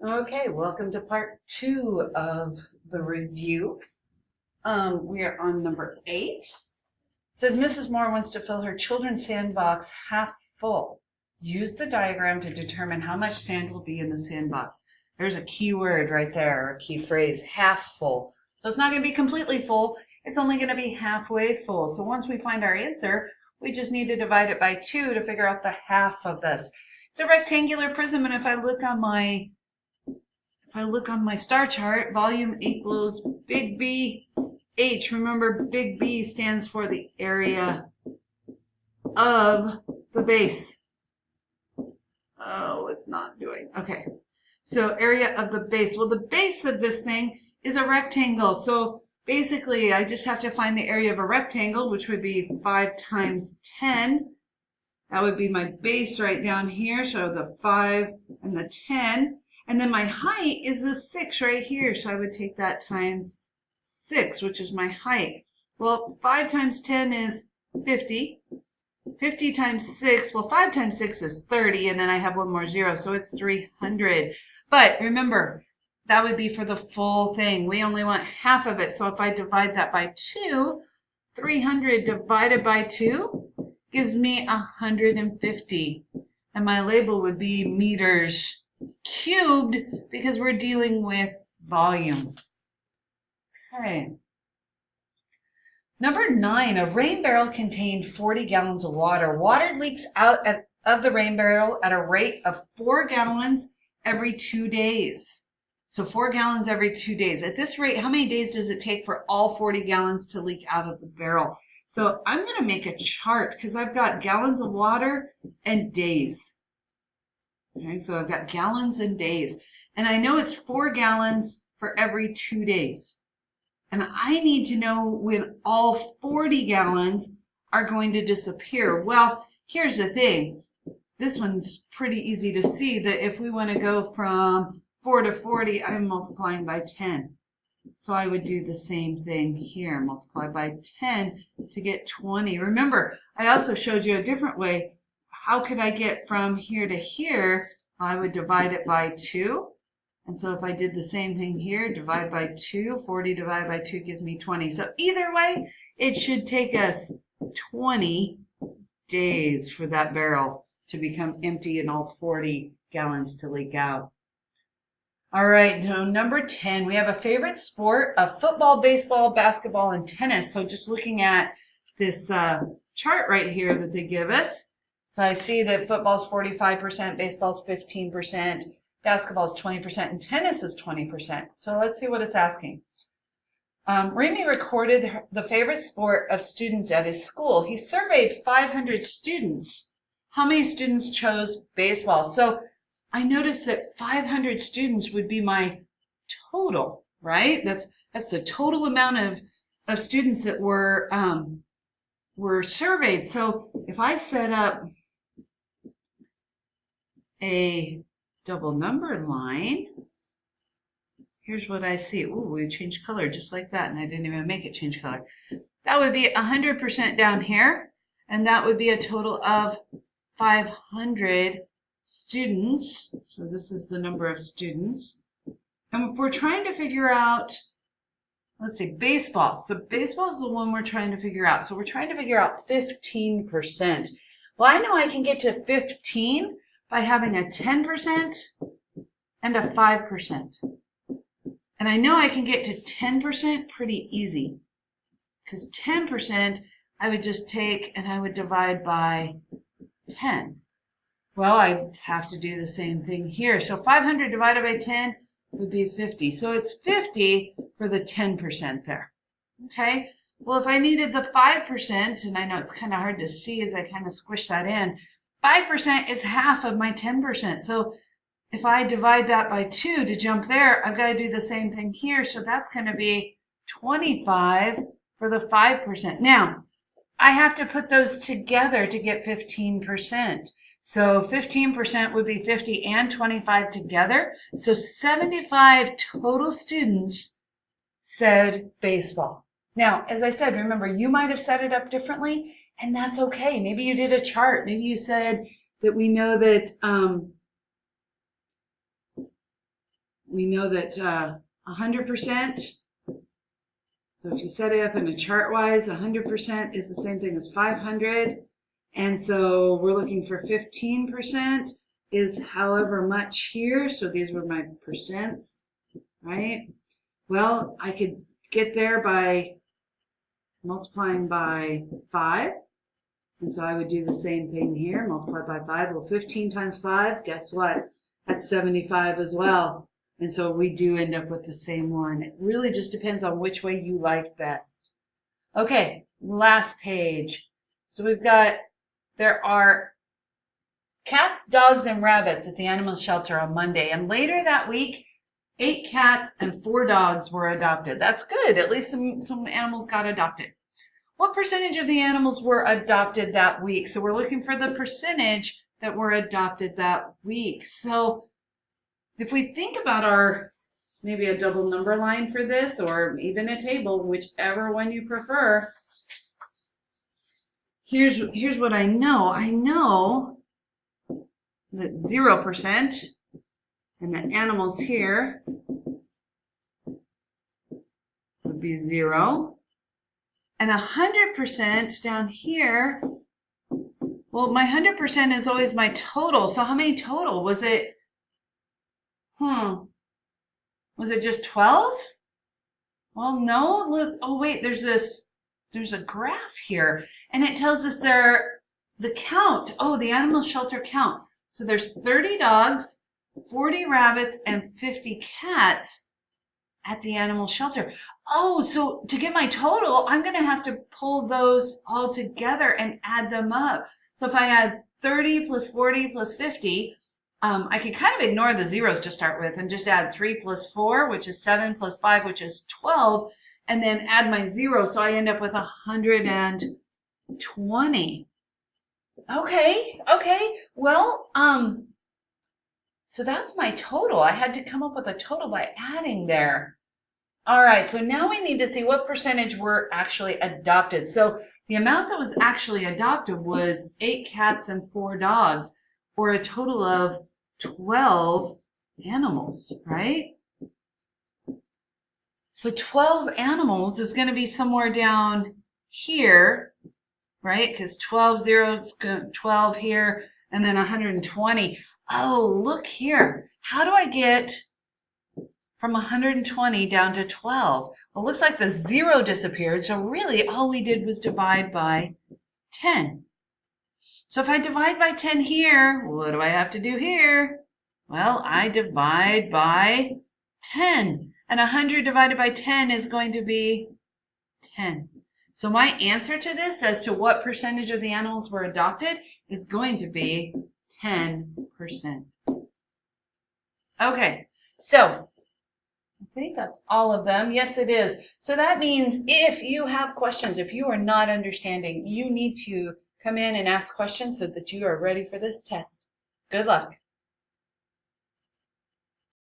Okay, welcome to part 2 of the review. We are on number 8. It says Mrs. Moore wants to fill her children's sandbox half full. Use the diagram to determine how much sand will be in the sandbox. There's a key word right there, a key phrase, half full. So it's not going to be completely full. It's only going to be halfway full. So once we find our answer, we just need to divide it by 2 to figure out the half of this. It's a rectangular prism, and if I look on my star chart, volume equals big B H. Remember, big B stands for the area of the base. Oh, it's not doing. Okay. So area of the base. Well, the base of this thing is a rectangle. So basically, I just have to find the area of a rectangle, which would be 5 times 10. That would be my base right down here. So the 5 and the 10. And then my height is the 6 right here. So I would take that times 6, which is my height. Well, 5 times 10 is 50. 50 times 6, well, 5 times 6 is 30, and then I have one more zero, so it's 300. But remember, that would be for the full thing. We only want half of it. So if I divide that by 2, 300 divided by 2 gives me 150. And my label would be meters cubed because we're dealing with volume. Okay. Number 9, a rain barrel contained 40 gallons of water. Water leaks out of the rain barrel at a rate of 4 gallons every 2 days. So 4 gallons every 2 days. At this rate, how many days does it take for all 40 gallons to leak out of the barrel? So I'm going to make a chart because I've got gallons of water and days. Okay, so I've got gallons and days. And I know it's 4 gallons for every 2 days. And I need to know when all 40 gallons are going to disappear. Well, here's the thing. This one's pretty easy to see that if we want to go from 4 to 40, I'm multiplying by 10. So I would do the same thing here, multiply by 10 to get 20. Remember, I also showed you a different way. How could I get from here to here? I would divide it by 2. And so if I did the same thing here, divide by 2, 40 divided by 2 gives me 20. So either way, it should take us 20 days for that barrel to become empty and all 40 gallons to leak out. All right, so number 10, we have a favorite sport of football, baseball, basketball, and tennis. So just looking at this chart right here that they give us. So I see that football's 45%, baseball's 15%, basketball is 20%, and tennis is 20%. So let's see what it's asking. Remy recorded the favorite sport of students at his school. He surveyed 500 students. How many students chose baseball? So I noticed that 500 students would be my total, right? That's the total amount of students that were surveyed. So if I set up a double number line, here's what I see. Ooh, we changed color just like that, and I didn't even make it change color. That would be 100% down here, and that would be a total of 500 students. So this is the number of students. And if we're trying to figure out, let's see, baseball. So baseball is the one we're trying to figure out. So we're trying to figure out 15%. Well, I know I can get to 15 by having a 10% and a 5%. And I know I can get to 10% pretty easy because 10% I would just take and I would divide by 10. Well, I'd have to do the same thing here. So 500 divided by 10 would be 50. So it's 50 for the 10% there. Okay. Well, if I needed the 5%, and I know it's kind of hard to see as I kind of squish that in, 5% is half of my 10%. So if I divide that by 2 to jump there, I've got to do the same thing here. So that's going to be 25 for the 5%. Now, I have to put those together to get 15%. So 15% would be 50 and 25 together. So 75 total students said baseball. Now, as I said, remember, you might have set it up differently, and that's okay. Maybe you did a chart. Maybe you said that we know that we know that 100%, so if you set it up in a chart-wise, 100% is the same thing as 500. And so we're looking for 15% is however much here. So these were my percents, right? Well, I could get there by multiplying by 5. And so I would do the same thing here, multiply by 5. Well, 15 times 5, guess what? That's 75 as well. And so we do end up with the same one. It really just depends on which way you like best. Okay, last page. So we've got, there are cats, dogs, and rabbits at the animal shelter on Monday. And later that week, 8 cats and 4 dogs were adopted. That's good. At least some animals got adopted. What percentage of the animals were adopted that week? So we're looking for the percentage that were adopted that week. So if we think about our, maybe a double number line for this, or even a table, whichever one you prefer, here's what I know. I know that 0%, and the animals here would be 0. And 100% down here, well, my 100% is always my total. So how many total? Was it, was it just 12? Well, no. Look, oh, wait, there's a graph here. And it tells us the count. Oh, the animal shelter count. So there's 30 dogs, 40 rabbits, and 50 cats at the animal shelter. Oh, so to get my total, I'm going to have to pull those all together and add them up. So if I add 30 plus 40 plus 50, I can kind of ignore the zeros to start with and just add 3 plus 4, which is 7, plus 5, which is 12, and then add my 0. So I end up with 120. Okay. Well, so that's my total. I had to come up with a total by adding there. All right, so now we need to see what percentage were actually adopted. So the amount that was actually adopted was 8 cats and 4 dogs, or a total of 12 animals, right? So 12 animals is going to be somewhere down here, right? Because 12, 0, it's 12 here, and then 120. Oh, look here. How do I get from 120 down to 12? Well, it looks like the 0 disappeared, so really all we did was divide by 10. So if I divide by 10 here, what do I have to do here? Well, I divide by 10. And 100 divided by 10 is going to be 10. So my answer to this as to what percentage of the animals were adopted is going to be 10%. Okay, so I think that's all of them. Yes, it is. So that means if you have questions, if you are not understanding, you need to come in and ask questions so that you are ready for this test. Good luck.